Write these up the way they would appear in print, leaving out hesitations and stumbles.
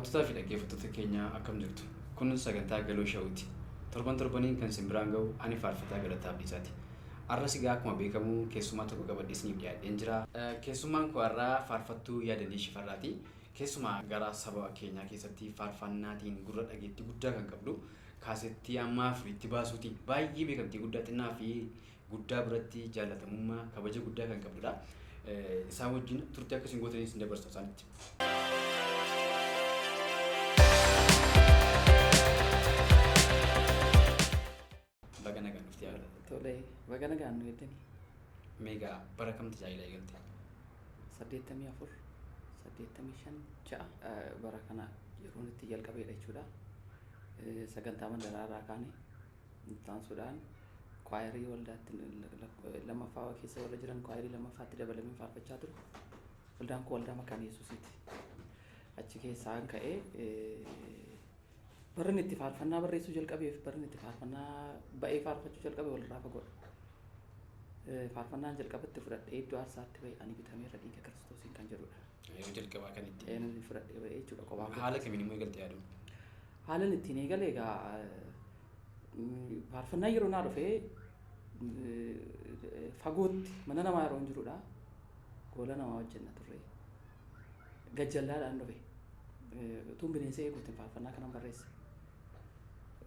Daawwattoota fi dhaggeeffattoota keenya akkam jirtu. Kun sagantaa galoo shawuuti. Torbaniin kan simbiraan ga'u ani faarfataa Galataa Abdiisaati. Har'as egaa akkuma beekamu keessummaa tokko qabadheesniif dhiyaadheen jira. Keessummaan koo har'aa faarfattuu Yaadannii Shifarraati. Keessumaa gara saba keenyaa keessatti faarfannaatiin gurra dhageettii guddaa kan qabdu. Kaasettii ammaa firiitti baasuutiin baay'ee beekamtii guddaa xinnaa fi guddaa biratti jaalatamummaa kabaja guddaa kan qabdudha. Isaan wajjin turtii akkasiin gootanii isin dabarsa isaanitti. Baga nagaan dhufti yaada. Tole, baga nagaan nu eeddani. Meegaa bara kam tajaajila eegalte? 84, 85, 6 bara kana yeroon itti jalqabeedha jechuudha. Sagantaa mandaraa irraa kaane taansuudhaan kwaayirii waldaatti lammaffaa keessa warra jiran kwaayirii lammaffaatti dabalamee faarfachaa ture. Waldaan kun waldaa Makaana Yesuusiiti. Achi keessaan ka'ee barni itti faarfannaa barreessuu jalqabeef barni itti faarfannaa ba'ee faarfachuu jalqabe walirraa fagoodha. Faarfannaan jalqabatti fudhadhee iddoo aarsaatti ba'e ani bitameera dhiiga Kiristoosiin kan jedhudha. Yeroo jalqabaa kan itti. Inni fudhadhee ba'ee jechuudha qophaa. Haala kamiin immoo eegalte yaadu? Haalan ittiin eegale egaa faarfannaa yeroo naa dhufee fagootti mana namaa yeroo hin jirudha. Goola namaa hojjenna turre. Gajjallaadhaan dhufe. Utuun bineensa eeguutiin faarfannaa kanan barreesse.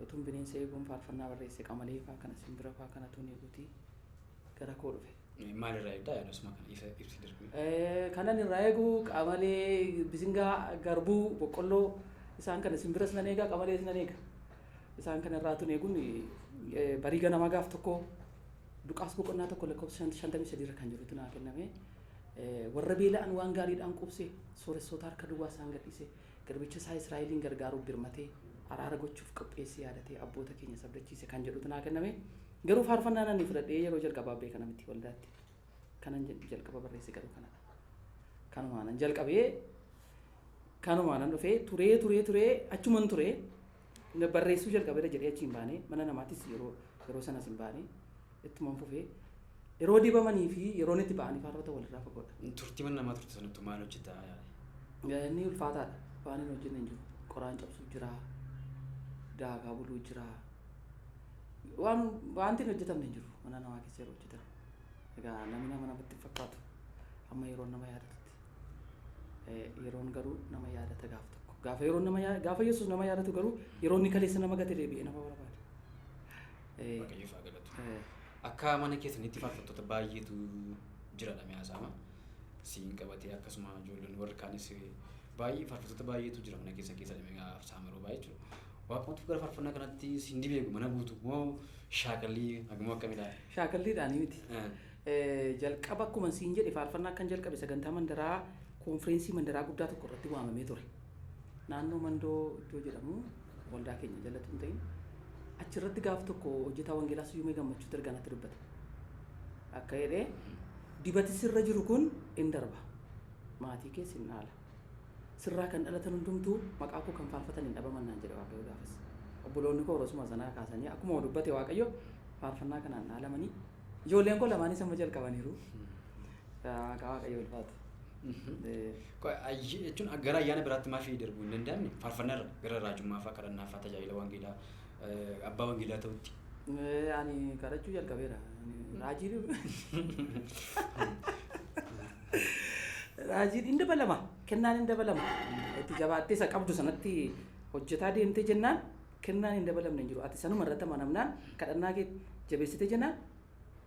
Utuun bineensa eeguun faarfannaa barreesse qamalee fa'aa kana simbira fa'aa kana tuun eeguutii gara koo dhufe. Maalirraa eegdaa yaadasuma kana ibsi darbu? Kanan irraa eegu qamalee bisingaa garbuu boqqolloo isaan kana simbiras nan eega qamalees nan eega. Isaan kana irraa tuun eeguun barii ganamaa gaaf tokko Luqaas boqonnaa tokko lakkoofsa 53 irra kan jirutu naa kenname. Warra beela'an waan gaariidhaan qubsee sooressoota harka duwwaa isaan gadhiise garbicha isaa Israa'eliin gargaaruuf birmatee araara gochuuf qopheessee yaadatee abboota keenya sabdachiise kan jedhutu naa kenname. Garuu faarfannaa nan fudhadhee yeroo jalqabaa beekana miti waldaatti kanan jalqaba barreesse garuu kanadha. Kanumaanan jalqabee kanumaanan dhufee turee achuman turee barreessuu jalqabeera jedhee achi hin baane mana namaatis yeroo sanas hin baane ittuman fufee yeroo dibamanii fi yeroo itti ba'anii faarfata walirraa fagoodha. Turtii mana namaa turte sanattu maal hojjetaa yaada? Inni ulfaataadha. Waan hin hojjenne hin jiru. Qoraan cabsuu jira. Daagaa buluu jira. Wanti hin hojjetamne hin jiru mana namaa keessa yeroo hojjetan. Egaa namni nama namatti fakkaatu amma yeroon nama yaadatutti. Yeroon garuu nama yaadata gaaf tokko. Gaafa Yesuus nama yaadatu garuu yeroo inni kaleessa nama gate deebi'ee nama barbaada. Waaqayyoof haa galatu. Akka mana keessanitti faarfattoota baay'eetu jiradha mi'aasaama. Siin qabatee akkasuma ijoolleen warri kaanis baay'ee faarfattoota baay'eetu jira mana keessa dhimma saamaroo baay'ee jiru. Waaqumatu gara faarfannaa kanatti siin dibeegu mana guutu moo shaakallii hagamoo akkamidha? Shaakalliidhaan miti. Jalqaba akkuma siin jedhe faarfannaa kan jalqabe sagantaa mandaraa konfireensii mandaraa guddaa tokko irratti waamamee ture. Naannoo Mandoo iddoo jedhamu waldaa keenya jalatti hin ta'in. Achirratti gaaf tokko hojjetaa wangeelaa Siyyumee Gammachuutu ergaa natti dubbate. Akka jedhee dibati sirra jiru kun hin darba. Maatii keessa hin haala. Sirraa kan dhalatan hundumtuu maqaa koo kan faarfatan hin dhabaman naan jedhe Waaqayyo gaafas. Obboloonni koo Orosuma sanaa kaasanii akkuma dubbate Waaqayyo faarfannaa kanaan dhaalamanii ijoolleen koo lamaanis amma jalqabaniiru. Waaqayyo ulfaatu. Jechuun gara ayyaana biraatti maaf darbuu hin danda'amne faarfannaarra gara raajummaa fa'aa kadhannaa fa'aa tajaajila wangeelaa abbaa wangeelaa ta'utti. Ani kadhachuu jalqabeera. Raajiin hin dabalama. Kennaan hin dabalama. Itti jabaattee isa qabdu sanatti hojjetaa deemtee jennaan kennaan hin dabalamne hin jiru. Ati sanuma irratti amanamnaan kadhannaa kee jabeessitee jennaan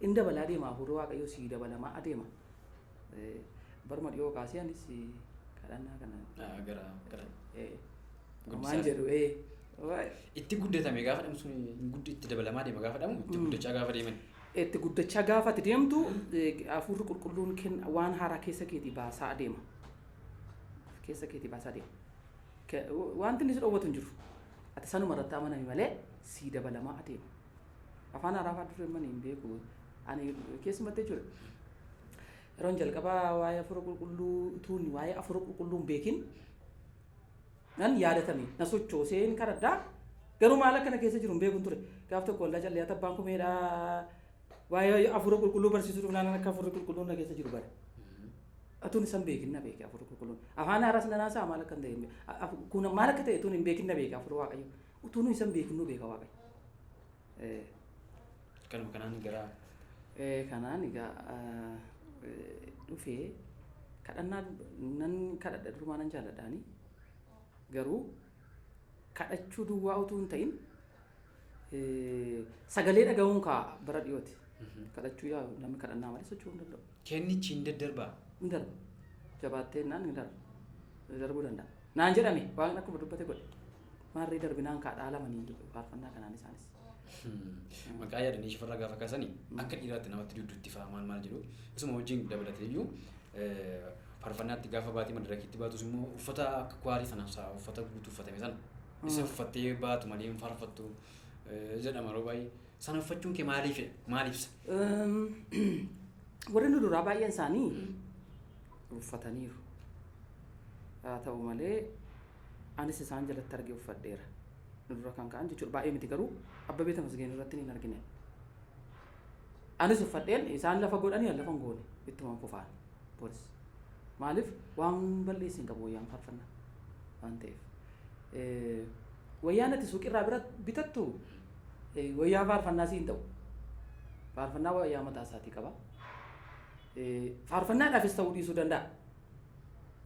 hin dabalaa deema. Hafuurri Waaqayyoo sii dabalamaa adeema. Barma dhiyoo kaasee anis kadhannaa kana. Gara. Maal jedhu itti guddatame gaafa dhamu sun itti dabalamaa deema gaafa dhamu itti guddachaa gaafa deeman. Itti guddachaa gaafa ati deemtu hafuurri qulqulluun waan haaraa keessa keetii baasaa adeema. Keessa keetii baasaa adeema. Wanti inni si dhoowwatu hin jiru. Ati sanuma irratti amanami malee sii dabalamaa adeema. Afaan haaraa fa'aa duree mana hin beeku. Ani keessumatti jechuudha. Yeroon jalqabaa waa'ee hafuura qulqulluu tuunni waa'ee hafuura qulqulluu hin beekin nan yaadatame na sochooseen kadhadhaa garuu maal akkana keessa jiru hin beekun ture. Gaaf tokko waldaa callee tabbaan kumeedhaa waa'ee hafuura qulqulluu barsiisuudhaaf naan akka hafuurri qulqulluun na keessa jiru bara. Atuun isan beekinna beeke hafuura qulqulluun. Afaan haaraas nanaasaa maal akka hin ta'e kun maal akka ta'e tuun hin beekinna beeke hafuura waaqayyo. Utuun isan beekinnu beeka waaqayyo. Kanaan gara Kanaan egaa dhufee kadhannaa nan kadhadha durumaa nan jaalladhaani garuu kadhachuu duwwaa utuu hin ta'in sagalee dhaga'uun kaa bara dhiyooti. Kadhachuu yaa namni kadhannaa malee socho'uu hin danda'u. kennichi hin daddarbaa. Hin darbu. Jabaattee naan hin darbu. Darbuu danda'a. Naan jedhame waaqni akkuma dubbate godhe. Maarree darbinaan kaa dhaalamanii faarfannaa kanaan isaanis. Maqaa yaadanii shifarraa gaafa kaasanii akka dhiiraatti namatti dudduutti fa'a maal jedhu isuma wajjin dabalatee iyyuu faarfannaatti gaafa baatii madarakiitti baatus immoo uffata akka kwaarii sanaaf uffata guutuu uffatame sana isa uffattee baatu malee hin faarfattu jedhama yeroo baay'ee sana uffachuun kee maal ibsa? Warri nu duraa baay'een isaanii uffataniiru. Haa ta'u malee anis isaan jalatti argee uffadheera. Nu dura kan ka'an jechuudha baay'ee miti garuu Abbabee Tamasgeen irratti hin argine. Anis uffadheen isaan lafa godhanii lafa hin goone ittuma fufaan poolis. Maaliif waan balleessi hin qabu wayyaan faarfannaa waan ta'eef. Wayyaan ati suuqirraa bira bitattu wayyaa faarfannaa si hin ta'u. Faarfannaa wayyaa mataa isaatii qaba. Faarfannaadhaafis ta'uu dhiisuu danda'a.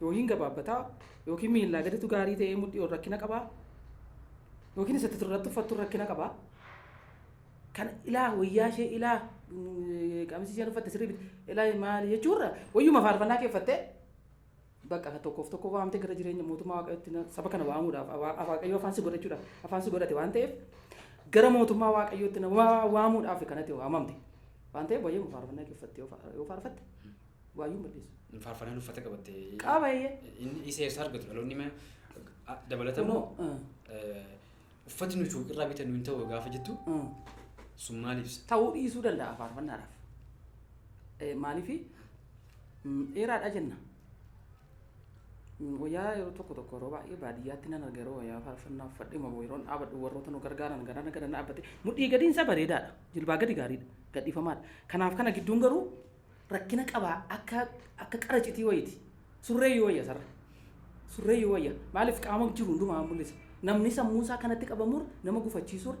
Yookiin gabaabbataa yookiin miillaa gaditu gaarii ta'ee mudhii ol rakkina qabaa. Yookiin isatti turratti uffattu rakkina qabaa. Kan ilaa wayyaa ishee ilaa qaamsi isheen uffatte sirrii ilaa maal jechuurra wayyuma faarfannaa kee uffattee bakka tokkoof waamtee gara jireenya mootummaa waaqayyootti saba kana waamuudhaaf waaqayyoo afaan si godhachuudhaaf afaan si godhate waan ta'eef gara mootummaa waaqayyootti waamuudhaaf kanatti waamamte waan ta'eef wayyuma faarfannaa kee uffattee yoo faarfatte waayyuu balleessu. Faarfannaan uffata qabattee. Qabayyee. Isa eessa argatu dhaloonni mee dabalatamoo uffatni nuti suuqirraa bitannu hin ta'u gaafa jettu sun maal ibsa? Ta'uu dhiisuu danda'a faarfannaadhaaf. Maaliifi dheeraadha jenna. Wayyaa yeroo tokko yeroo baay'ee baadiyyaatti nan arga yeroo wayyaa faarfannaa uffadhee mamoo yeroon dhaabadhu warroota nu gargaaran garana dhaabbatte mudhii gadiinsa bareedaadha jilbaa gadi gaariidha gadhiifamaadha. Kanaaf kana gidduun garuu rakkina qabaa akka qaracitii wayiiti. Surreeyyuu wayya sarara. Surreeyyuu wayya maaliif qaama jiru hundumaa mul'isa. Namni sammuu isaa kanatti qabamuur nama gufachiisuur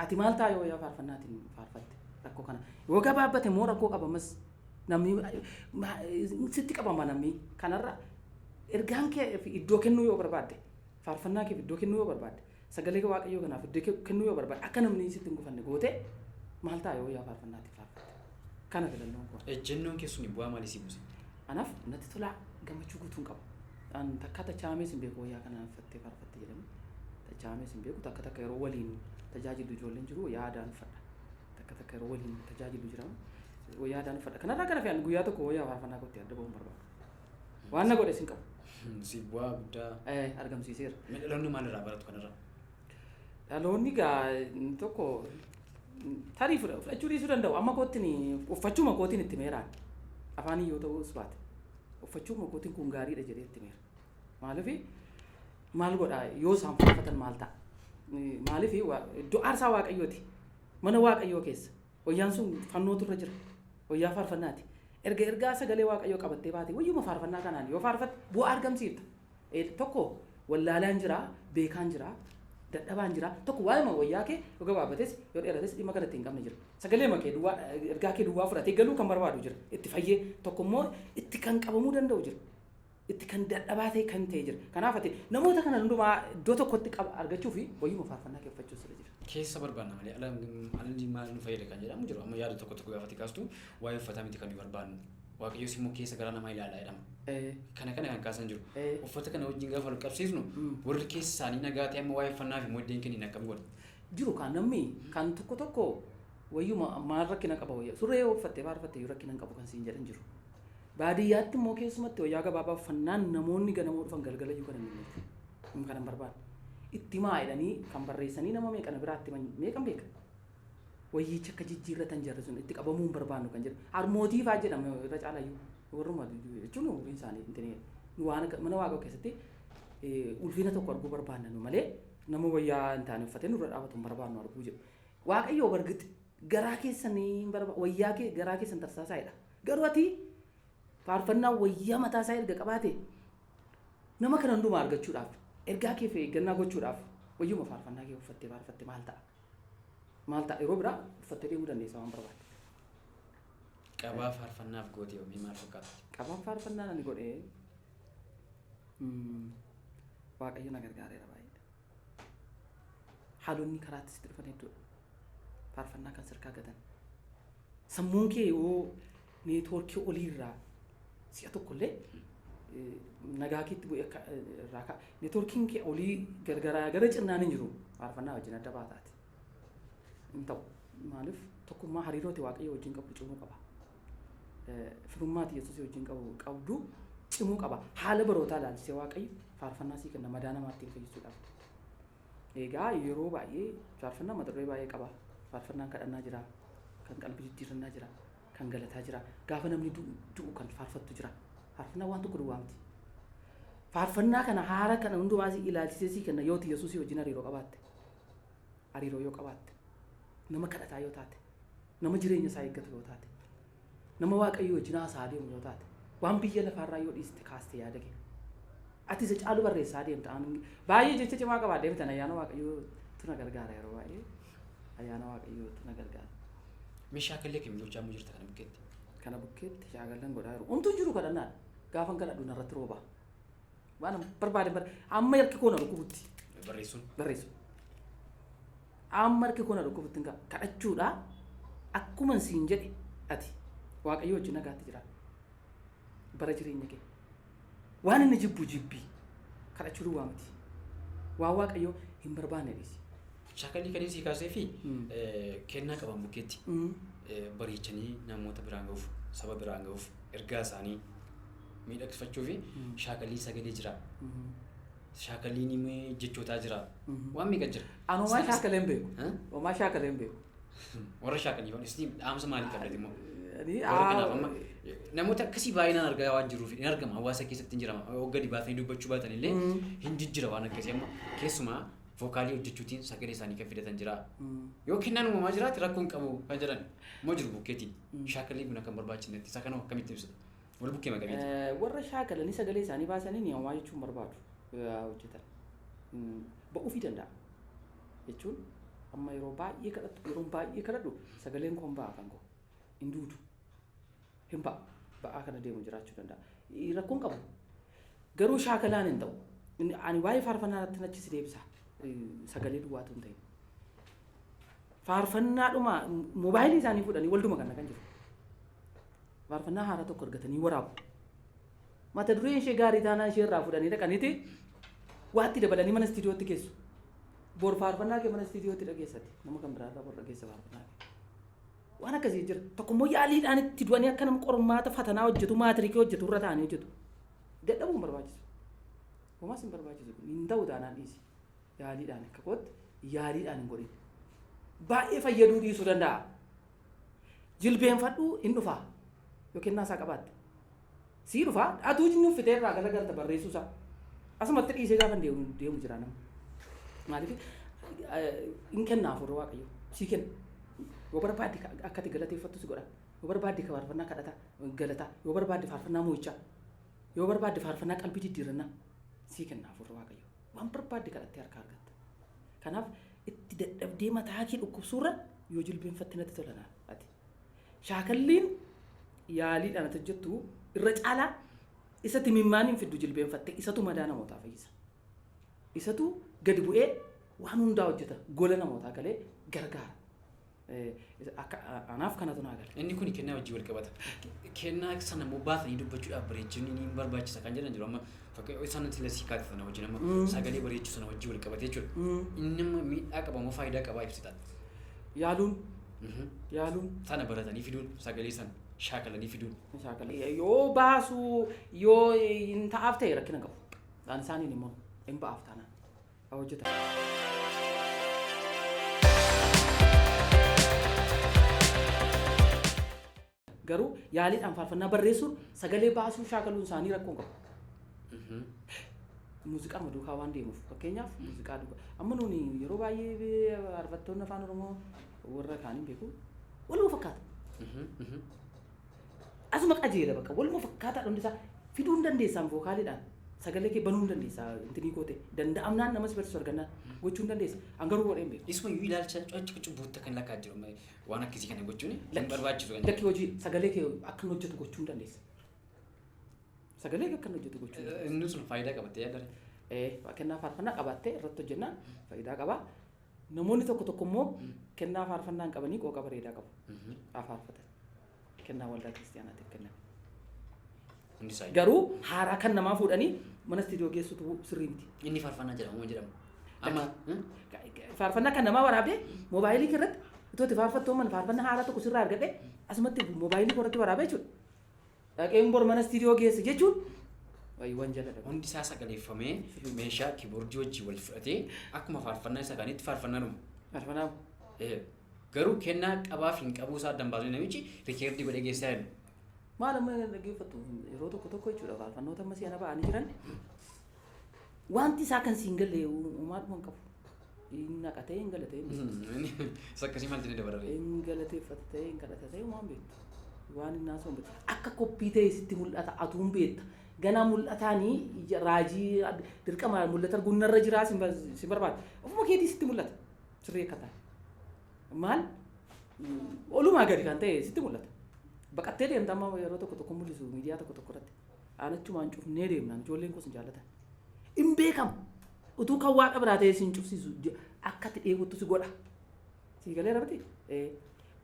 ati maal ta'a yoo yaa faarfannaatiin faarfatte rakkoo kana yoo gabaabbate moo rakkoo qabamas namni sitti qabama namni kanarra ergaan kee iddoo kennuu yoo barbaadde faarfannaa kee iddoo kennuu yoo barbaadde sagalee waaqayyoo kanaaf iddoo kennuu yoo barbaadde akka namni sitti hin gufanne goote maal ta'a yoo yaa faarfannaatiin faarfatte kana filannoon koo. Ejjennoon keessuun bu'aa maalii si buuse? Anaaf natti tolaa gammachuu guutuun qaba. Takka tachaamees hin beeku wayyaa kana uffattee faarfatte jedhanii tachaamees hin beeku takka yeroo waliin tajaajilu ijoolleen jiru yaadaan uffadha. Takka yeroo waliin tajaajilu jiramu yaadaan uffadha. Kanarraa kana fe'an guyyaa tokko wayyaa faarfannaa kootti adda ba'uun barbaada. Waan na godhe sin qabu. Si bu'aa guddaa argamsiiseera. Dhaloonni maalirraa baratu kanarraa? Dhaloonni gaa tokko tarii fudhachuu dhiisuu danda'u. Amma koottiin uffachuma kootiin itti meeraan afaan yoo ta'us baate uffachuma kootiin kun gaariidha jedhee itti meera. Maaliif maal godhaa yoo isaan faarfatan maal ta'a? Maaliif iddoo aarsaa waaqayyooti. Mana waaqayyoo keessa wayyaan sun fannootu irra jira. Wayyaa faarfannaati. Ergaa sagalee waaqayyoo qabattee baate wayyuma faarfannaa kanaan yoo faarfatte bu'aa argamsiifta. Tokko wallaalaan jira, beekaan jira, dadhabaan jira. Tokko waa'ima wayyaa kee yoo gabaabbates yoo dheerates dhimma kanatti hin qabne jira. Sagalee makee duwwaa ergaa kee duwwaa fudhatee galuu kan barbaadu jira. Itti fayyee tokko immoo itti kan qabamuu danda'u jira. Itti kan dadhabaa ta'e kan ta'e jira. Kanaaf ati namoota kana hundumaa iddoo tokkotti argachuu fi wayyuma faarfannaa kee uffachuus irra jira. Keessa barbaanna malee alli maal nu fayyada kan jedhamu jiru. Amma yaada tokko gaafa kaastu waa'ee uffataa miti kan nu barbaannu. Waaqayyoos immoo keessa garaa namaa ilaalaa jedhama. Kana kan kaasan jiru. Uffata kana wajjin gaafa qabsiisnu warri keessa isaanii nagaa ta'e amma waa'ee uffannaa fi moddeen kennin akkam godha. Jiru kan namni kan tokko wayyuma maal rakkina qaba wayya. Surree yoo uffattee faarfatte yoo rakkina hin qabu kan siin jedhan jiru. Baadiyyaatti immoo keessumatti wayyaa gabaabaa uffannaan namoonni ganamoo dhufan galgala iyyuu kan hin kan barbaadu. Itti maayidhanii kan barreessanii nama meeqana biraatti meeqan beeka. Wayyicha akka jijjiirratan jarri sun itti qabamuu hin barbaannu kan jedhu. Harmootii fa'aa jedhama irra caalayyuu warruma jechuun umuriin isaanii intini waan mana waaqaa keessatti ulfina tokko arguu barbaanna malee nama wayyaa hin taane uffatee nurra dhaabatu hin barbaannu arguu jedhu. Waaqayyoo bargiti garaa keessanii wayyaa kee garaa keessan tarsaasaa'edha. Garuu ati faarfannaa wayyaa mataa isaa erga qabaate nama kana hundumaa argachuudhaaf ergaa kee fi eeggannaa gochuudhaaf wayyuma faarfannaa kee uffattee faarfatte maal ta'a? Maal ta'a? Yeroo biraa uffattee deemuu dandeessa waan barbaadde. Qabaa faarfannaaf goote yoomii maal fakkaata? Qabaan faarfannaa ani godhee Waaqayyo na gargaareera baay'ee. Haalonni karaatti sitti dhufan hedduudha. Faarfannaa kan sirkaa gatan. Sammuun kee yoo neetwoorkii oliirraa si'a tokkollee nagaa keetti bu'ee irraa ka'a. Neetwoorkiin kee olii gara cinnaan hin jiru faarfannaa wajjin adda baataati. Hin ta'u maaliif tokkummaa hariirooti Waaqayyo wajjin qabu cimuu qaba. Firummaati Yesuus wajjin qabdu cimuu qaba. Haala barootaa ilaalchisee Waaqayyo faarfannaa sii kenna madaa namaatti fayyisuudhaaf. Egaa yeroo baay'ee faarfannaa mata duree baay'ee qaba. Faarfannaan kadhannaa jira, kan qalbii jijjiirannaa jira, kan galataa jira. Gaafa namni du'u kan faarfattu jira. Faarfannaa waan tokko duwwaa miti. Faarfannaa kana haala kana hundumaa sii ilaalchisee sii kenna yoo Yesuus wajjin hariiroo qabaatte. Hariiroo yoo qabaatte. Nama kadhataa yoo taate. Nama jireenya isaa eeggatu yoo taate. Nama Waaqayyo wajjin haasaa deemu yoo taate. Waan biyya lafaarraa yoo dhiiste kaastee yaada kee. Ati isa caalu barreessaa deemta. Baay'ee jecha cimaa qabaa deemtan ayyaana Waaqayyootu na gargaara yeroo baay'ee. Ayyaana Waaqayyootu na gargaara. Shaakala kamiin hojjechaa jirta kana bukkeetti? Kana bukkeetti shaakalan godhaa jiru. Homtuu jiru kadhannaa. Gaafa kadhadhu narratti rooba. Waan barbaade amma harki koo na dhukkubutti. Barreessuun. Amma harki koo na dhukkubutti kadhachuudha. Akkuma siin jedhe ati Waaqayyo wajjin nagaatti jira. Bara jireenya kee. Waan inni jibbii kadhachuu duwwaa miti. Waan Waaqayyo hin barbaanne dhiisi. Shaakalli kan isii kaasee fi kennaa qaban bukkeetti bareechanii namoota biraan gahuuf saba biraan gahuuf ergaa isaanii miidhagsifachuu fi shaakalli sagalee jira. Shaakalli jechootaa jira. Waan meeqa jira? Anomaa shaakaleen beeku. Omaa shaakaleen beeku. Warra shaakalii waan isin dhaamsa maalii qabdati immoo? Namoota akkasii baay'inaan argaa waan jiruuf hin argama hawaasa keessatti hin jirama. Gadi baatanii dubbachuu baatan illee hin jijjira waan akkasii amma keessumaa vookaalii hojjechuutiin sagalee isaanii kan fidatan jira. Yoo kennaan uumamaa jiraate rakkoon qabu kan jedhan moo jiru bukkeetiin shaakalii kun akka barbaachisnetti isa kana akkamitti ibsita? Wal bukkee maqabeeti. Warra shaakalanii sagalee isaanii baasanii ni homaa jechuun barbaadu hojjetan. Ba'uufii danda'a jechuun amma yeroo baay'ee kadhadhu sagaleen koo ba'a kan koo hin duudu. Hin ba'aa kana deemu jiraachuu danda'a. Rakkoon qabu. Garuu shaakalaan hin ta'u. Ani waa'ee faarfannaa irratti nachis deebisa. Sagalee duwwaatu hin ta'in. Faarfannaadhuma moobaayilii isaanii fudhanii walduma kana kan jiru. Faarfannaa haaraa tokko argatanii waraabu. Mata dureen ishee gaarii taanaan ishee irraa fudhanii dhaqaniiti waatti dabalanii mana istiidiyootti geessu. Bor faarfannaa kee mana istiidiyootti dhageessati. Nama kan biraarraa bor dhageessa faarfannaa kee. Waan akkasii jira. Tokkommoo yaaliidhaan itti du'anii akka nama qormaata fatanaa hojjetu maatiriikii hojjetu irra taa'anii hojjetu. Dadhabuu hin barbaachisu. Homaas hin barbaachisu. Hin ta'u taanaan dhiisi. Yaaliidhaan akka kootti yaaliidhaan hin godhin. Baay'ee fayyaduu dhiisuu danda'a. Jilbeenfadhuu hin dhufaa. Yoo kennaa isaa qabaatte. Sii dhufaa atuu jinni uffitee irraa garagalta barreessuu isaa. Asumatti dhiisee gaafa deemu jira nama. Maaliif hin kennaaf warra Waaqayyo. Sii kenna. Yoo barbaadde akka itti galateeffattu si godha. Yoo barbaadde faarfannaa kadhata galata. Yoo barbaadde faarfannaa moo'ichaa. Yoo barbaadde faarfannaa qalbii jijjiirannaa sii kennaaf warra Waaqayyo. Waan barbaadde kadhattee harkaa argatta. Kanaaf itti dadhabdee mataa kee dhukkubsuurra yoo jilbeenfatte natti tola ati. Shaakalliin yaaliidhaan ati hojjettu irra caalaa isatti mimmaaniin fiddu jilbeenfatte isatu madaa namootaa fayyisa. Isatu gadi bu'ee waan hundaa hojjeta gola namootaa galee gargaara. Anaaf kanatu naa gala. Inni kun kennaa wajjin wal qabata. Kennaa sana immoo baatanii dubbachuudhaaf bareechuun ni barbaachisa kan jedhan jiru amma isaan tilasi kaate sana wajjin amma sagalee bareechuu sana wajjin wal qabate jechuudha. Inni amma miidhaa qaba moo faayidaa qabaa ibsitaa? Yaaluun sana baratanii fiduun sagalee sana shaakalanii fiduun. Yoo baasuu yoo hin ta'aaf ta'e rakkina qabu. Dhaan isaaniin immoo hin ba'aaf taanaan hojjeta. Garuu yaaliidhaan faarfannaa barreessuun sagalee baasuu shaakaluun isaanii rakkoon qabu. Muuziqaa maduukaa waan deemuuf fakkeenyaaf muuziqaa duukaa. Amma nuuni yeroo baay'ee faarfattoonni afaan Oromoo warra kaaniin beeku waluma fakkaata. Asuma qajeela bakka waluma fakkaataa dhundi isaa fiduu hin dandeessaan vookaaliidhaan sagalee kee banuu hin dandeessaa intinii koote danda'amnaan namas barsiisu argannaan gochuu hin dandeessa hangaruu godheen beeku. Isuma yoo ilaalcha cubbuutta kan lakkaa jiru waan akkasii kana gochuun hin barbaachisu. Lakki hojii sagalee kee akka hin hojjetu gochuu hin dandeessa. Sagalee kee akka hin hojjetu gochuu hin dandeessa. Inni sun faayidaa qabattee yaadare. Kennaa faarfannaa qabaattee irratti hojjennaan faayidaa qaba. Namoonni tokko tokko immoo kennaa faarfannaa hin qabanii qooqa bareedaa qabu. Faarfatan. Kennaa waldaa kiristaanaatiif kennan. Garuu haaraa kan namaa fuudhanii mana istiidiyoo geessutu sirrii miti. Inni faarfannaa jedhamu jedhamu. Amma faarfannaa kan namaa waraabdee moobaayilii irratti itoo itti faarfattuu mana faarfannaa haaraa tokko sirraa argadhee asumatti moobaayilii irratti waraabee jechuudha. Dhaqeen bor mana istiidiyoo geesse jechuun waan jala hundi isaa sagaleeffamee meeshaa kiiboordii wajjin wal fudhatee akkuma faarfannaa isa kaanitti faarfannaa dhumu. Faarfannaa. Garuu kennaa qabaaf hin qabuu isaa addan baasuu namichi rikeerdii godhee geessaa jiru. Maal amma dhaggeeffattu yeroo tokko jechuudha faarfannoota amma si'ana ba'anii jiran wanti isaa kan siin galle uumaadhuma hin qabu. Hin naqatee hin galatee. Sakkasii maal jedhee dabarare? Hin galateeffatee hin kadhatatee waan beektu. Waan hin naasoo beektu. Akka koppii ta'e sitti mul'ata atuun beekta. Ganaa mul'ataanii raajii dirqama mul'ata gunnarra jiraa si barbaada. Ofuma keetii sitti mul'ata. Sirrii akka ta'a. Maal olumaa gadi kan ta'e sitti mul'ata. Baqattee deemta amma yeroo tokko mul'isu miidiyaa tokko irratti. Aanachumaan cufnee deemnaan ijoolleen koo sin jaallatan. Hin beekamu. Utuu kan waaqa biraa ta'ee sin cufsiisu akka itti dheebottu si godha. Si galee rabati.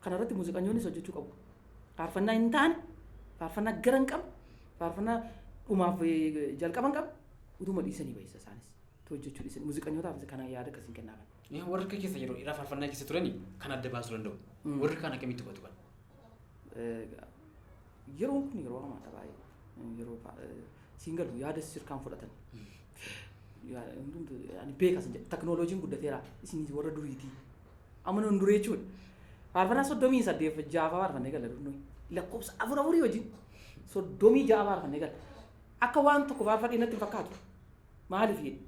Kanarratti muuziqaanyoonnis hojjechuu qabu. Faarfannaa hin taane, faarfannaa gara hin qabne, faarfannaa dhumaaf jalqaban qabu. Utuma dhiisanii baay'isa isaanis. Hojjechuu dhiisanii muuziqaanyootaaf kana yaada akkasiin kennaa kan. Warri keessa yeroo dhiiraa faarfannaa keessa turanii kan adda baasuu danda'u. Warri kaan akkamitti hubatu kan? Yeroon kun yeroo hamaadha baay'ee. Yeroo siin galu yaada sirkaan fudhatan. Ani beekas teknooloojiin guddateera isin warra duriitii. Amma nun duree jechuudha. Faarfannaa 36 faarfannee gala dunnu. Lakkoofsa 4 wajjin 36 faarfannee gala. Akka waan tokko faarfadhee natti fakkaatu. Maaliif jedhe?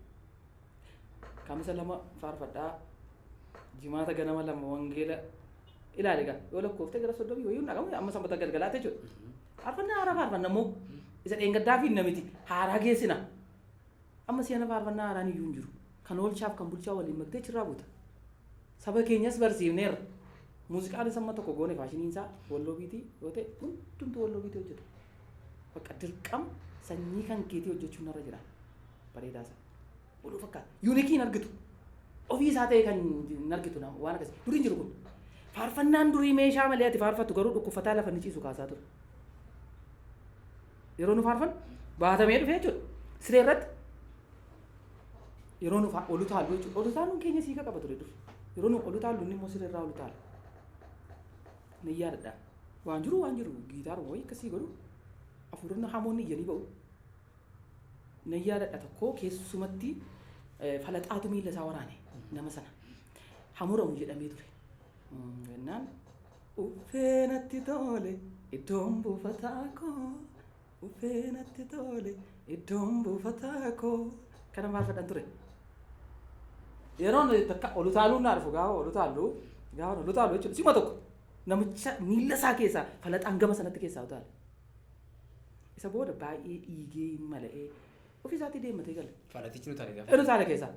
Kamisa 2 faarfadhaa jimaata ganama 2 wangeela ilaali gaa yoo lakkoofte gara 30 wayyuu naqamu amma sanbata galgalaate jechuudha. Faarfannaa haaraa faarfanna immoo isa dheengaddaa fi namiti haaraa geessina. Amma si'ana faarfannaa haaraan iyyuu hin jiru. Kan oolchaaf kan bulchaa waliin maktee jirraa buuta. Saba keenyas barsiifneerra. Muuziqaan isa amma tokko goone faashiniin isaa walloo biitii yoo ta'e hundumtuu walloo biitii hojjeta. Bakka dirqama sanyii kan keetii hojjechuun irra jira. Bareedaa isaa. Waluu fakkaata. Yuunikii hin argitu. Ofii isaa ta'e kan hin argitu waan akkasii. Durii hin jiru kun. Faarfannaan durii meeshaa malee ati faarfattu garuu dhukkufataa lafa ni ciisu kaasaa ture. Yeroo nu faarfannu baatamee dhufee jechuudha. Siree irratti yeroo nu olu taallu jechuudha. Olu taalluun keenya siika qaba ture dur. Yeroo nu olu taallu inni immoo siree irraa olu taalu. Ni yaadadha. Waan jiru giitaar wayii akkasii godhu hafuurri hamoonni iyyanii ba'u. Ni yaadadha tokko keessumatti falaxaatu miila isaa waraane nama sana. Hamuramu jedhamee ture. Jennaan uffeenatti tole iddoon buufataa koo uffeenatti tole iddoon buufataa koo kana faarfadhan ture. Yeroon takka olu taaluun naa dhufu gaafa olu taallu jechuudha. Sima tokko namicha miila isaa keessaa falaxaan gama sanatti keessaa utaale. Isa booda baay'ee dhiigee mala'ee ofii isaatii deemmatee gala. Falaxichi nu taale gaafa. Olu taale keessaa.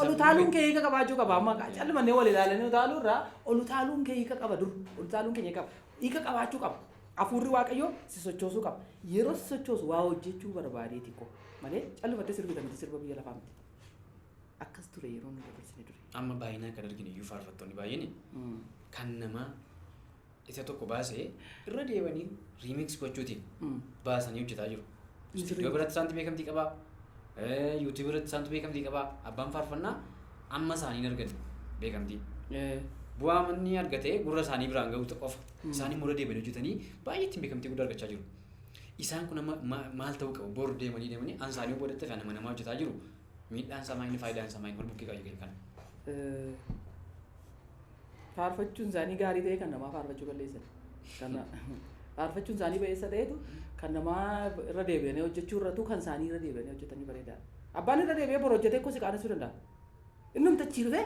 Olu taaluun kee hiika qabaachuu qaba amma callimannee wal ilaalanii olu taaluu irraa olu taaluun kee hiika qaba dur olu taaluun keenya qaba hiika qabaachuu qaba. Hafuurri waaqayyoo si sochoosuu qaba. Yeroo si sochoosu waa hojjechuu barbaadeeti koo malee callifattee sirbita miti sirba biyya lafaa miti. Akkas ture yeroo nu dabarsine ture. Amma baay'inaan kan arginu iyyuu faarfattoonni baay'een kan nama isa tokko baasee irra deebanii riimiks gochuutiin baasanii hojjetaa jiru. Istiidiyoo biratti isaantu beekamtii qabaa. YouTube irratti isaantu beekamtii qabaa. Abbaan faarfannaa amma isaanii argate beekamtii. Bu'aa manni argatee gurra isaanii biraan ga'u qofa. Isaanii mura deebanii hojjetanii baay'eetti beekamtii guddaa argachaa jiru. Isaan kun amma maal ta'uu qabu bor deemanii an isaanii boodatti fi nama hojjetaa jiru. Miidhaan isaa maayini faayidaan isaa maayini wal bukkee qabu kana. Faarfachuun isaanii gaarii ta'e kan namaa faarfachuu balleessan. Kana faarfachuun isaanii ba'eessa ta'etu kan namaa irra deebi'anii hojjechuu irratu kan isaanii irra deebi'anii hojjetanii bareedaa. Abbaan irra deebi'ee bor hojjetee kosi qaanessuu danda'a. Inni tachi dhufee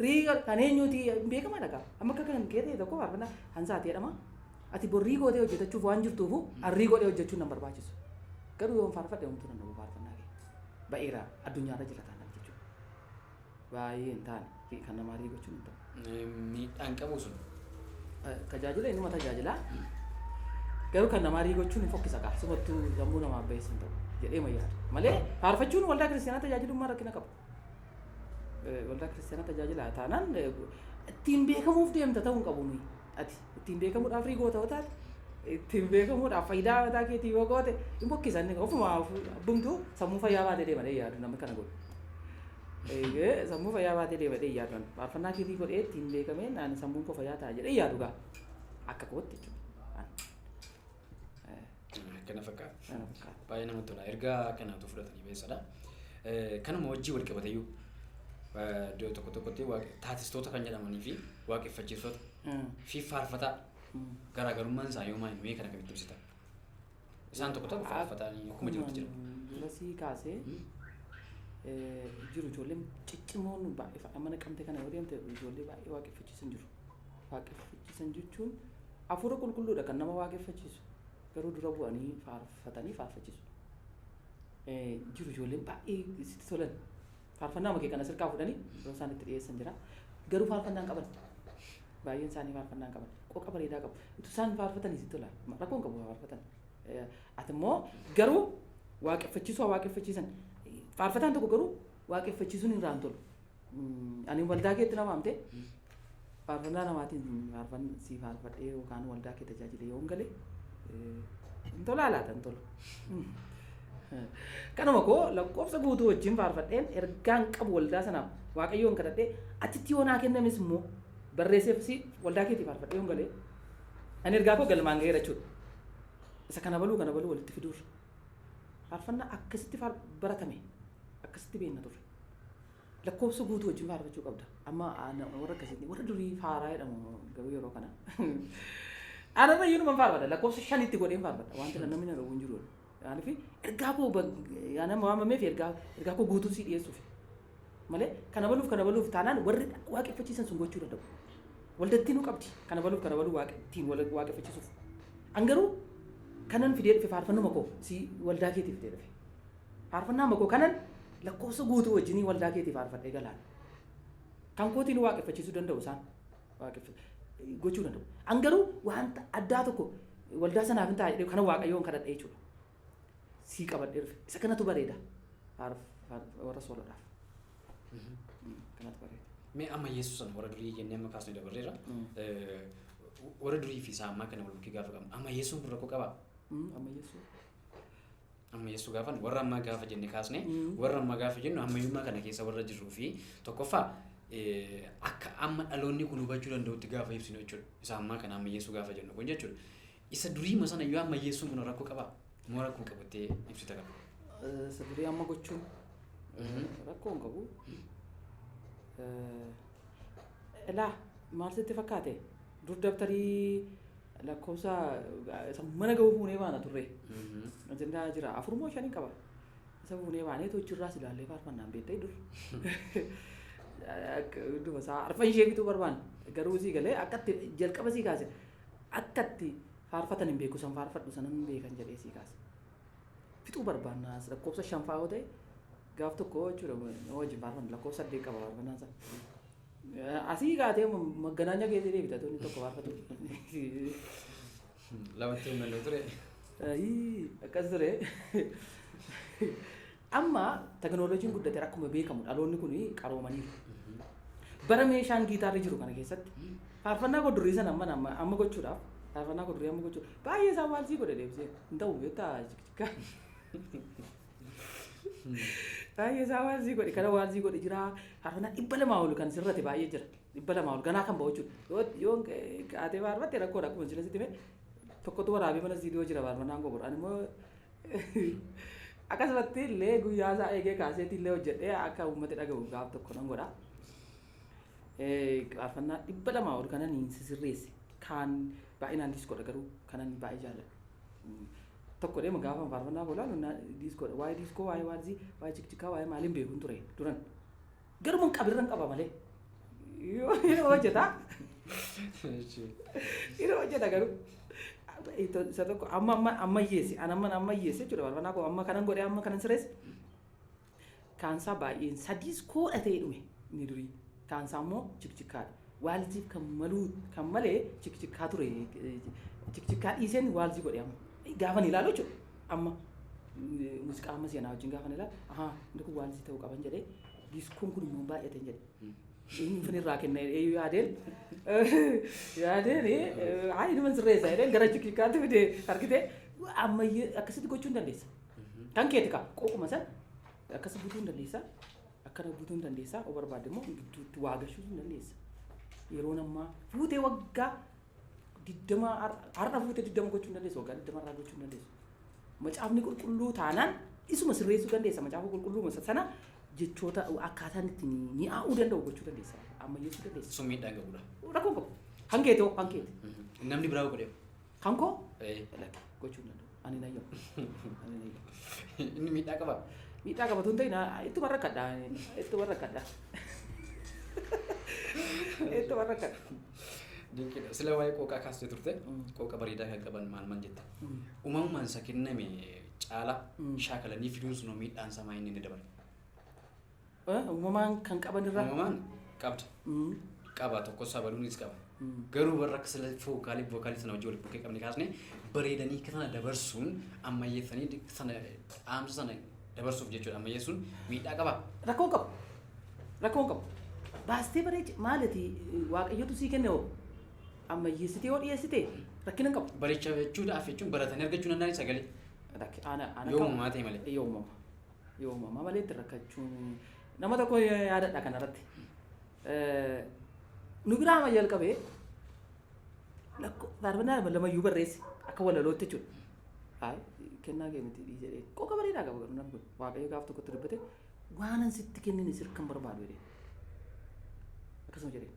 riiga kan eenyuuti beekamaa dhagaa. Amma akka kan kee ta'e tokko faarfannaa hansaati jedhama. ati borrii gootee hojjetachuuf waan jirtuufu arrii godhee hojjechuun nan barbaachisu. Garuu yoo faarfadhe homtuu nan dhabu faarfannaa kee. Ba'eera addunyaarra jira taanaan jechuudha. Baay'ee hin taane kan nama arrii gochuun hin ta'u. Miidhaan qabu sun. Tajaajila innuma tajaajilaa. Garuu kan nama arrii gochuun hin fokkisa qaba. Sumattuu sammuu namaaf ba'ees hin ta'u jedhee mayyaadha. Malee faarfachuun waldaa kiristaanaa tajaajilummaa rakkina qaba. Waldaa kiristaanaa tajaajilaa taanaan ittiin beekamuuf deemta ta'uu hin qabu nuyi. Ati ittiin beekamuudhaaf rigoo ta'uu taate ittiin beekamuudhaaf faayidaa mataa keetii yoo goote hin bokkisan ofuma bumtuu sammuu fayyaa baatee deemadhee yaadu namni kana godhu. Sammuu fayyaa baatee deemadhee yaadu faarfannaa keetii godhee ittiin beekamee naan sammuun koo fayyaa ta'a jedhee yaadu gaa akka kootti jechuudha. Kana fakkaata. Baay'ee namatti tola. Ergaa kanaatu fudhatanii beessadha. Kanuma wajjii wal qabateyyuu iddoo tokko tokkotti taatistoota kan jedhamanii fi waaqeffachiistota fi faarfataa garaagarummaan isaa yoo maal mee kana kamitti ibsita? Isaan tokko tokko faarfatanii akkuma jirutti jira. Lasii kaasee jiru ijoolleen ciccimoon baay'ee mana qabte kana yoo deemte ijoollee baay'ee waaqeffachiisan jiru. Waaqeffachiisan jechuun hafuura qulqulluudha kan nama waaqeffachiisu. Garuu dura bu'anii faarfatanii faarfachiisu. Jiru ijoolleen baay'ee sitti tolan. Faarfannaa makee kana sirkaa fudhanii yeroo isaan itti dhiyeessan jira. Garuu faarfannaa qaban. Baay'een isaanii faarfannaa qaban. Qoqa bareedaa qabu. Utuu isaan faarfatanii sitti tola. Rakkoon qabu faarfatan. Ati immoo garuu waaqeffachiisuu waaqeffachiisan. Faarfataan tokko garuu waaqeffachiisuun irraan tolu. Ani waldaa keetti nama amte faarfannaa namaatiin si faarfadhee yookaan waldaa kee tajaajilee yoo hin galee hin tolaa laata hin tolu. Kanuma koo lakkoofsa guutuu wajjin faarfadheen ergaan qabu waldaa sanaaf waaqayyoon kadhadhee achitti yoo naa kennames immoo barreesseef si waldaa keetii faarfadhee yoo hin galee ani ergaa koo galmaan ga'eera jechuudha. Isa kana baluu walitti fiduurra. Faarfannaa akkasitti baratame akkasitti beekna turre. Lakkoofsa guutuu wajjin faarfachuu qabda. Amma warra akkasitti warra durii faaraa jedhamu garuu yeroo kana. Anarra iyyuu faarfadha lakkoofsa 5tti godheen faarfadha wanta namni na dhowwu hin jiru. Yaani ergaa koo nama waamameef ergaa koo guutuu si dhiyeessuuf malee kana baluuf taanaan warri waaqeffachiisan sun gochuu danda'u. Waldattiin nu qabdi kana baluu waaqettiin waaqeffachiisuuf. An garuu kanan fidee dhufe faarfannaa makoo si waldaa keetiif fidee dhufe. Faarfannaa makoo kanan lakkoofsa guutuu wajjinii waldaa keetiif faarfadhee galaan. Kan kootiin waaqeffachiisuu danda'u isaan gochuu danda'u. An garuu wanta addaa tokko waldaa sanaaf hin taa'e kana waaqayyoon kadhadhee jechuudha. Si qabadhee dhufe. Isa kanatu bareeda. Warra sooloodhaaf. Kanatu bareeda. Mee amma Yesuusan warra durii jennee amma kaasnee dabarreera. Warra durii fi isaa ammaa kana wal bukkee gaafa qabna. Amma Yesuun kun rakkoo qabaa? Amma Yesuun gaafa warra ammaa gaafa jennee kaasnee warra ammaa gaafa jennu ammayyummaa kana keessa warra jirruu fi tokkoffaa akka amma dhaloonni kun hubachuu danda'utti gaafa ibsinu jechuudha. Isa ammaa kana amma Yesuun gaafa jennu kun jechuudha. Isa durii masana yoo amma Yesuun kun rakkoo qabaa? Moo rakkoo qabattee ibsita qaba? Isa durii amma gochuun rakkoo hin qabu. Ilaa maal sitti fakkaate? Dur dabtarii lakkoofsa mana ga'uu fuunee baana turre. Ajandaa jira. 4 moo 5 qaba. Isa fuunee baanee tochirraas ilaallee faarfannaan beektee dur. Duma isaa arfan ishee bituu barbaanne. Garuu sii galee akkatti jalqaba sii kaase. Akkatti faarfatan hin beeku san faarfadhu sanan hin beekan jedhee sii kaase. Fixuu barbaannaas lakkoofsa 5 fa'aa yoo ta'e gaaf tokko jechuudha wajjin faarfannu lakkoofsa 8 qaba faarfannaan sana. Asii kaatee maganaanya keetii deebita tuni tokko faarfatu. Lamatti humna ture. Akkas ture. Amma teknooloojiin guddate akkuma beekamu dhaloonni kun qaroomaniiru. Bara meeshaan giitaarri jiru kana keessatti faarfannaa koo durii sana amma gochuudhaaf faarfannaa koo durii amma gochuudhaaf baay'ee isaa waalsii godhe deebisee hin ta'u beektaa jikka. Baay'ee isaa waalsii godhe kana waalsii godhe jira faarfannaa 200 ol kan sirrate baay'ee jira 200 ol ganaa kan ba'u jechuudha yoo qaatee faarfatte rakkoodha akkuma sila sitti mee tokkotu waraabee mana viidiyoo jira faarfannaan koo godhaan immoo akkasumatti illee guyyaa isaa eegee kaaseetti illee hojjedhee akka uummata dhagahu gaaf tokko nan godha. Faarfannaa 200 ol kanan sirreesse kan baay'inaan diiskoodha garuu kanan baay'ee jaalladha. Tokko deema gaafa faarfannaa koo laalu diiskoodha waa'ee diiskoo waa'ee waalsii waa'ee cikcikaa waa'ee maaliin beekuun ture duran garuu mun qabirran qaba malee yoo hojjeta Yeroo hojjeta garuu isa tokko amma hiyyeessi amma hiyyeessi jechuudha faarfannaa koo amma kanan godhee amma kanan sirreesse kaansaa baay'een sadiis koodha ta'ee dhume inni durii kaansaa immoo cikcikkaadha waalziif kan malee cikcikkaa ture cikcikkaa dhiiseen waalzii godhe amma gaafan ilaalu jechuudha amma muuziqaa amma seenaa wajjin gaafan ilaalu inni kun waalzii ta'uu qaban jedhee diskoon kun immoo baay'ateen jedhe inni finirraa kenna yaadeen inni sirreessa jedheen gara cikcikkaatti fide argitee ammayyee akkasitti gochuu hin dandeessa kan keeti kaa qoquma san akkas butuu hin dandeessa akkana butuu hin dandeessa o barbaade immoo gidduutti waa gashuu hin dandeessa yeroo nammaa fuutee waggaa 20 har'a fuutee 20 gochuu hin dandeessa waggaa 20 irraa gochuu hin dandeessa macaafni qulqulluu taanaan isuma sirreessuu dandeessa macaafa qulqulluu sana jechoota akkaataan itti mi'aa'uu danda'u gochuu dandeessa ammayyeessuu dandeessa. Sun miidhaan qabudha. Rakkoo qabu. Hankeeti hoo hankeeti. Namni biraa godhee. Hankoo? Gochuu hin danda'u. Ani nayyoo. Inni miidhaa qaba. Miidhaa qaba tun ta'in ittuma rakkadha. Ittuma rakkadha. Ittuma rakkadha. Dinqidha. Sila waa'ee qooqaa kaastee turte qooqa bareedaa kan qaban maal jetta. Uumamumaan isa kenname caala shaakalanii fiduun sun miidhaan samaa inni ni dabala. Uumamaan kan qaban irraa. Uumamaan qabda. Qaba tokko sabaluunis qaba. Garuu warra akka sila vookaalii sana hojii walitti bukkee qabne kaasne bareedanii sana dabarsuun ammayyeessanii sana dhaamsa sana dabarsuuf jechuudha ammayyeessuun miidhaa qaba. Rakkoo qabu. Rakkoo qabu. Baastee bareechi maaliti waaqayyotu sii kenne hoo ammayyeessitee hoo dhiyeessitee rakkina qabu. Bareecha jechuudhaaf jechuun baratanii argachuu danda'ani sagalee. Yoo uumamaa ta'e malee. Yoo uumamaa malee itti rakkachuun nama tokko yaadadha kanarratti. Nu biraa amma jalqabee faarfannaa lamayyuu barreesse akka walalootti jechuudha. Kennaa kee miti jedhee qooqa bareedaa qaba garuu namni kun waaqayyo gaaf tokkotti dubbate waanan sitti kennine sirkan barbaadu jedhee akkasuma jedhee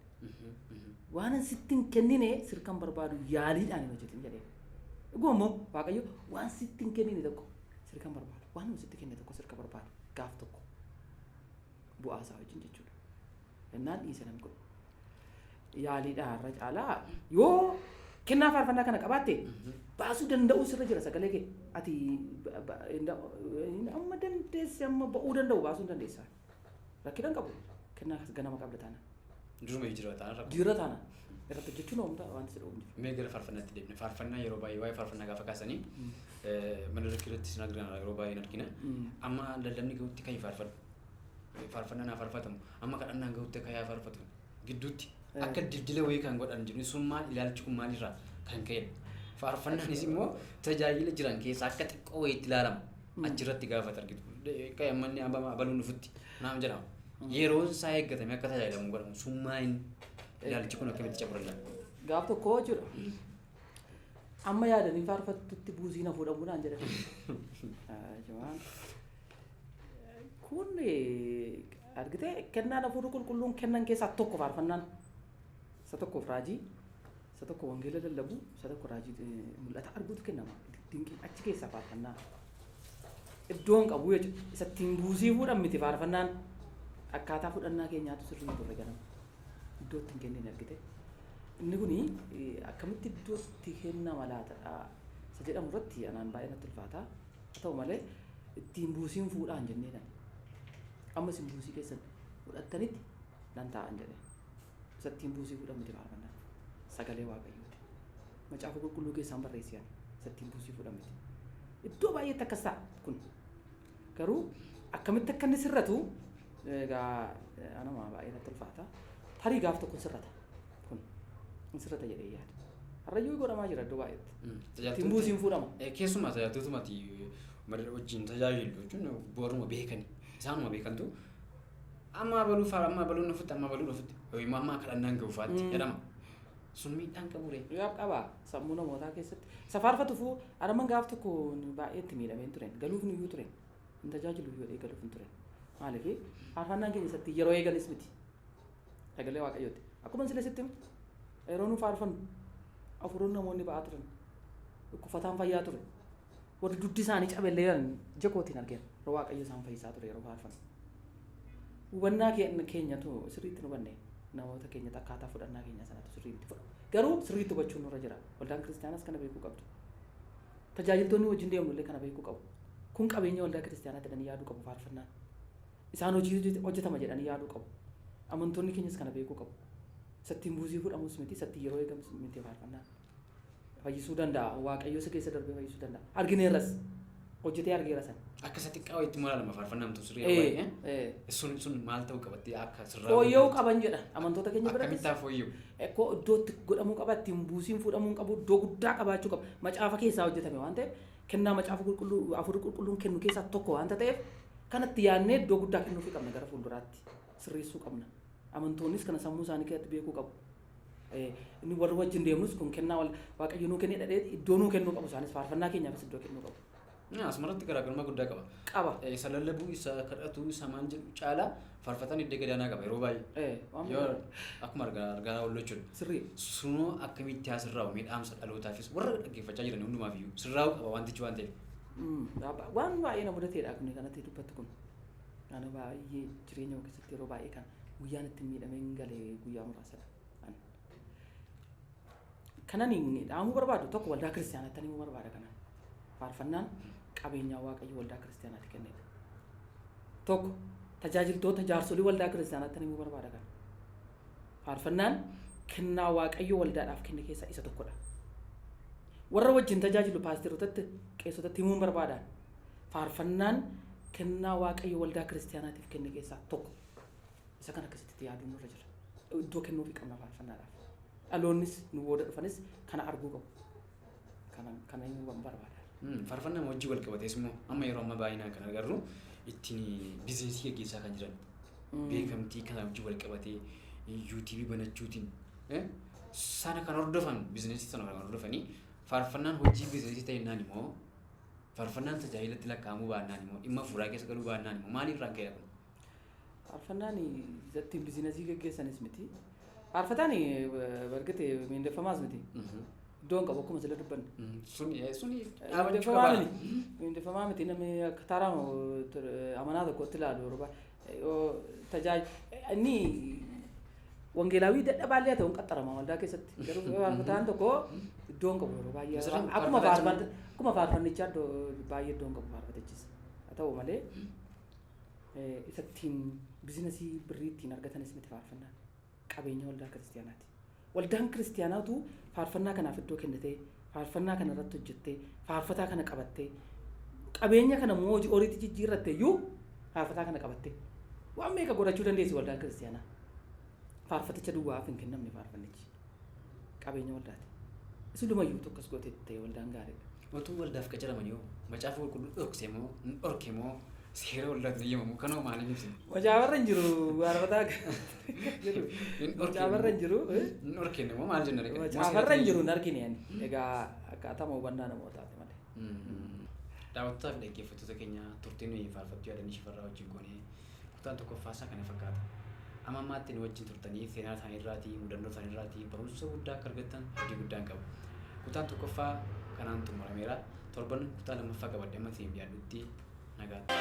waanan sitti hin kennine sirkan barbaadu yaaliidhaan hin hojjetin jedhee dhuguma immoo waaqayyo waan sitti hin kennine tokko sirkan barbaadu waan sitti kenne tokko sirka barbaadu gaaf tokko bu'aasaa wajjin jechuudha. Innaan dhiise namni kun yaaliidhaan irra caalaa yoo kennaa faarfannaa kana qabaatte baasuu danda'u sirra jira sagalee kee ati amma dandeesse amma ba'uu danda'u baasuu dandeessa rakkina qabu kennaa ganama qabda taana. Duruma jira taana rakkoo. Jira taana irratti hojjechuun oomta wanti si dhowwu jiru. Mee gara faarfannaatti deemne faarfannaa yeroo baay'ee waa'ee faarfannaa gaafa kaasanii mana rakkiratti sin argina yeroo baay'ee argina amma lallabni gahuutti kan faarfadhu faarfannaa naaf faarfatamu amma kadhannaan gahuutti kan yaa faarfatu gidduutti akka dildila wayii kan godhan jiru sun maal ilaalchi kun maalirraa kan ka'edha. Faarfannaanis immoo tajaajila jiran keessaa akka xiqqoo wayiitti ilaalama achirratti gaafata argitu. Manni abaluun dhufutti naam jedhama. Yeroon isaa eeggatame akka tajaajilamu godhamu sun maal ilaalchi kun akkamitti caburalla. Gaaf tokko jechuudha. Amma yaadanii faarfattutti buusiin fuudhamuudhaan jedhan. Kun argitee kennaan hafuura qulqulluun kennan keessaa tokko faarfannaan. Isa tokkoof raajii, isa tokko wangeela lallabuu, isa tokko raajii mul'ata arguutu kennama. Dinqiin achi keessaa faarfannaa. Iddoon qabu jechuudha. Isa ittiin buusii fuudhan miti faarfannaan akkaataa fudhannaa keenyaatu sirrii turre ganama. Iddoo ittiin kenneen argite. Inni kuni akkamitti iddootti kennama laatadha. Isa jedhamu irratti anaan baay'ee natti ulfaata. Haa ta'u malee ittiin buusiin fuudhaan jenneedha. Amma isin buusii keessan fudhattanitti nan taa'an jedhe. Isa ittiin buusii fuudhan miti faarfannaan. Sagalee waaqayyooti. Macaafa qulqulluu keessaan barreessiyan isa ittiin buusii fuudhan miti. Iddoo baay'eetti akkas ta'a kun. Garuu akkamitti akka inni sirratu egaa anama baay'ee natti ulfaata. Tarii gaaf tokko sirrata kun sirrata jedhee yaada. Harrayyuu godhamaa jira iddoo baay'eetti. Ittiin buusiin fuudhama. Keessumaa tajaajiltumati wajjin tajaajilu jechuun booruma beekani isaanuma beekantu amma baluu nufutti yookiin amma kadhannaan gahuufaatti jedhama. Sun miidhaan qabuure. Gaaf qabaa sammuu namootaa keessatti. Isa faarfatuufuu adaman gaaf tokko baay'eetti miidhameen turen galuuf niyyuu turen hin tajaajilu yoo galuuf hin turen. Maaliif faarfannaan keenya isatti yeroo eeganis miti. Sagalee waaqayyooti. Akkuma sila sitti yeroo nu faarfannu hafuuronni namoonni ba'aa turan dhukkufataan fayyaa ture. Warri duddi isaanii cabellee jakootiin argina. Waaqayyo isaan fayyisaa ture yeroo faarfannu. Hubannaa keenyatu sirriitti nu hubanne namoota keenya akkaataa fudhannaa keenya sanatu sirriitti fudhatu. Garuu sirriitti hubachuun nurra jira. Waldaan kiristaanaas kana beekuu qabdu. Tajaajiltoonni wajjin deemnu illee kana beekuu qabu. Kun qabeenya waldaa kiristaanaa jedhanii yaaduu qabu faarfannaan. Isaan hojii hojjetama jedhanii yaaduu qabu. Amantoonni keenyas kana beekuu qabu. Sattiin buusii fudhamus miti, sattiin yeroo eegamus miti faarfannaan. Fayyisuu danda'a. Waaqayyo isa keessa darbee fayyisuu danda'a. Argineerras hojjetee argeera sana. Akka isa xiqqaa wayitti moraalama faarfannaan tu sirrii sun maal ta'uu qabattee akka sirraa fooyya'uu qaban jedha amantoota keenya biratti. Akkamittaa fooyya'u? Ekkoo iddootti godhamuu qaba, ittiin buusiin fuudhamuu qabu, iddoo guddaa qabaachuu qaba. Macaafa keessaa hojjetame waan ta'eef kennaa macaafa qulqulluu afurii qulqulluun kennu keessaa tokko waanta ta'eef kanatti yaadnee iddoo guddaa kennuufii qabna gara fuulduraatti sirreessuu qabna. Amantoonnis kana sammuu isaanii keessatti beekuu qabu. Inni warri wajjin deemnus kun kennaa waaqayyo nuu kennee dhadhee iddoo nuu kennuu qabu isaanis faarfannaa keenyaafis iddoo kennuu qabu. Asumarratti garaagarummaa guddaa qaba. Isa lallabuu isa kadhatu isa maal jedhu caalaa faarfataan iddoo gadaanaa qaba yeroo baay'ee. Yoo akkuma argaa oollu jechuudha. Sirrii. Sunoo akkamitti haa sirraa'u miidhaamsa dhalootaafis warra dhaggeeffachaa jiran hundumaaf iyyuu sirraa'u qaba wantichi waan ta'eef. Waan baay'ee na mudateedha kun kanatti dubbatti kun. Ana baay'ee jireenya keessatti yeroo baay'ee kan guyyaan ittiin miidhameen galee guyyaa muraasadha. Kanan dhaamuu barbaadu tokko waldaa kiristaanaatti himuu barbaada kana. Faarfannaan qabeenyaa waaqayyo waldaa kiristaanaatti kennedha. Tokko tajaajiltoota jaarsolii waldaa kiristaanaatti himuu barbaada kana. Faarfannaan kennaa waaqayyo waldaadhaaf kenne keessaa isa tokkodha. Warra wajjin tajaajilu paasterootatti qeessotatti himuun barbaadaan faarfannaan kennaa waaqayyo waldaa kiristaanaatiif kenne keessaa tokko. Isa kana akkasitti yaaduun nurra jira. Iddoo kennuufii qabna faarfannaadhaaf. Dhaloonnis nu booda dhufanis kana arguu qabu. Kana himuu barbaada. Faarfannaan hojii wal qabatees immoo amma yeroo ammaa baay'inaan kan agarru ittiin biizinesii gaggeessaa kan jiran beekamtii kana hojii wal qabatee YouTube banachuutiin sana kan hordofan biizinesii sana kan hordofanii faarfannaan hojii biizinesii ta'ennaan immoo faarfannaan tajaajilatti lakkaa'amuu baannaan immoo dhimma fuuraa keessa galuu baannaan immoo maaliif irraan ka'e kun? Faarfannaan ittiin biizinesii gaggeessanis miti. Faarfataan bargate miindeffamaas miti. Iddoon qabu akkuma sila dubbanne. Suni dhaabachuu qabaadha. Miindeffamaa miti namni akka taaraan amanaa tokkotti ilaalu yeroo tajaajila inni wangeelaawii dadhabaallee haa ta'uun qaxxarama waldaa keessatti. Garuu faarfataan tokko iddoon qabu yeroo baay'ee akkuma faarfannichaa baay'ee iddoon qabu faarfatachis. Haa ta'u malee isattiin biizinesii birrii ittiin argatanis miti faarfannaan. Qabeenya waldaa kiristaanaati. Waldaan kiristaanaatu faarfannaa kanaaf iddoo kennitee, faarfannaa kana irratti hojjettee, faarfataa kana qabattee, qabeenya kana immoo hojii horiitti jijjiirratte iyyuu faarfataa kana qabattee waan meeqa godhachuu dandeessi waldaan kiristaanaa. Faarfaticha duwwaaf hin kennamne faarfannichi. Qabeenya waldaati. Isin dhumayyuu tokkos gootee ta'e waldaan gaariidha. Wantoonni waldaaf qacaraman yoo macaafa qulqulluu dhokse moo dhorke moo seera waldaatti eeyyamamu kanoo maaliif ibsine? Macaafarra hin jiru faarfataa macaafarra hin jiru. Hin dhorkenne moo maal jenna? Macaafarra hin jiru hin argine ani. Egaa akkaataa hubannaa namootaati malee. Daawwattootaaf dhaggeeffattoota keenya turtiin nuyi faarfattuu yaadanii shifarraa wajjin goonee kutaan tokkoffaasaa kana fakkaata. Amma ammaatti nu wajjin turtanii seenaa isaanii irraatii mudannoo isaanii irraatii barumsa guddaa akka argattan hojii guddaan qabu. Kutaan tokkoffaa kanaan xumurameera. Torban kutaa lammaffaa qabadde amma isin yaaddutti nagaatti.